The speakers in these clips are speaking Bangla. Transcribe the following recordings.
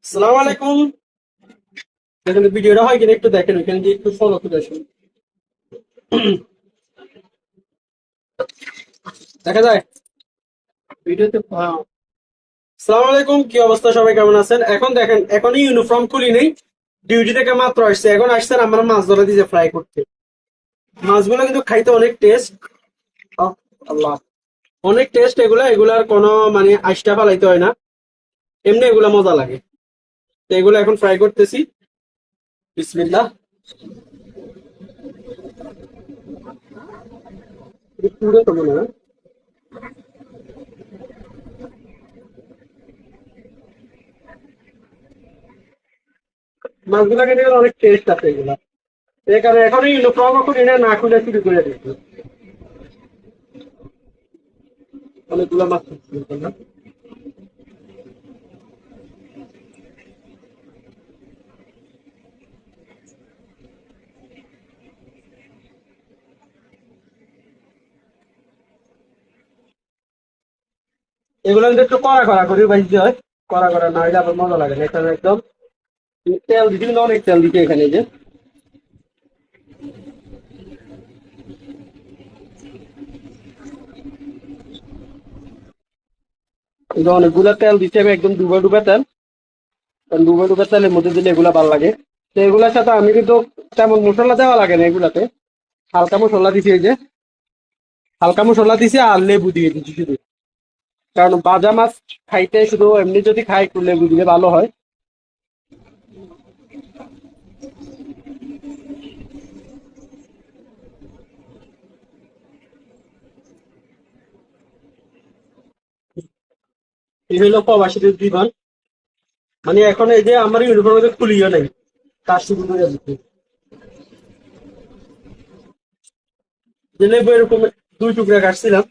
আসসালামু আলাইকুম। এখানে ভিডিওটা হয় কিনা একটু দেখেন, ওইখানে গিয়ে একটু ফলো করে আসুন। দেখা যায় ভিডিওতে। হ্যাঁ। আসসালামু আলাইকুম, কি অবস্থা, সবাই কেমন আছেন? এখন দেখেন, এখনই ইউনিফর্ম খুলি নেই, ডিউটি থেকে মাত্র আসছে। এখন আসছেন আমরা মাছ ধরা দিয়েছে ফ্রাই করতে। মাছগুলো কিন্তু খাইতে অনেক টেস্ট। আল্লাহ, অনেক টেস্ট এগুলা। এগুলার কোনো মানে আইসটা ফালাইতে হয় না, এমনি এগুলা মজা লাগে। তো এগুলো এখন ফ্রাই করতেছি। বিসমিল্লাহ। পুরো তো মনে হয় মাছগুলা খেতে গেলে অনেক টেস্ট আছে এগুলা। এই কারণে এখনই ইউনিফর্ম খুলি না খুলে শুরু করে দিচ্ছি। অনেকগুলো মাছ থাকছে না। এগুলো কিন্তু একটু কড়া কড়া করে ভাজতে হয়। কড়া কড়া না হলে আবার মজা লাগে না। এখানে একদম তেল দিচ্ছি, কিন্তু অনেক তেল দিচ্ছে এখানে। যে এই যে অনেকগুলো তেল দিচ্ছে, আমি একদম ডুবে ডুবে তেল। কারণ ডুবে ডুবে তেলের মধ্যে দিলে এগুলা ভালো লাগে। তো এগুলোর সাথে আমি কিন্তু তেমন মশলা দেওয়া লাগে না এগুলাতে। হালকা মশলা দিছি, এই যে হালকা মশলা দিছি আর লেবু দিয়ে দিচ্ছি শুধু। কারণ ভাজা মাছ খাইতে শুধু এমনি যদি খাই একটু লেবু দিলে ভালো হয়। এই হলো প্রবাসীদের জীবন। মানে এখন এই যে আমার ইউনিফর্ম খুলিও নাই, কাজ শুরু করে দিচ্ছি। যে লেবু এরকম দুই টুকরা কাটছিলাম,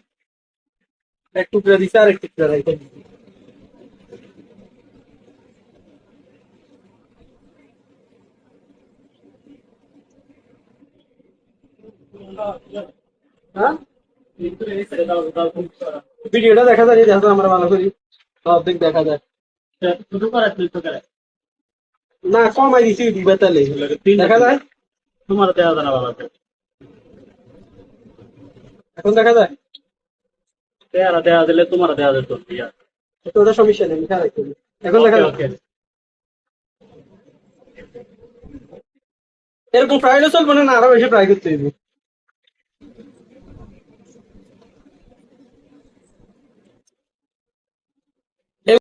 এক টুকরা দিছে আর এক টুকরা রেখে দিছি। হ্যাঁ, ভিডিওটা দেখা যায়, দেখো আমরা ভালো করি, অর্ধেক দেখা যায়। না, কমাই দিছি বেতালে, দেখা যায়। তোমার দেখা যায় না ভালো করে। এখন দেখা যায়। দেয়া দিলে তোমার দেয়া যেত। তো ওটা সমস্যা নেই, খেয়াল রাখতে হবে। এখন দেখা যাচ্ছে। এরকম ফ্রাই হলে চলবে না, না আরো বেশি ফ্রাই করতে হবে।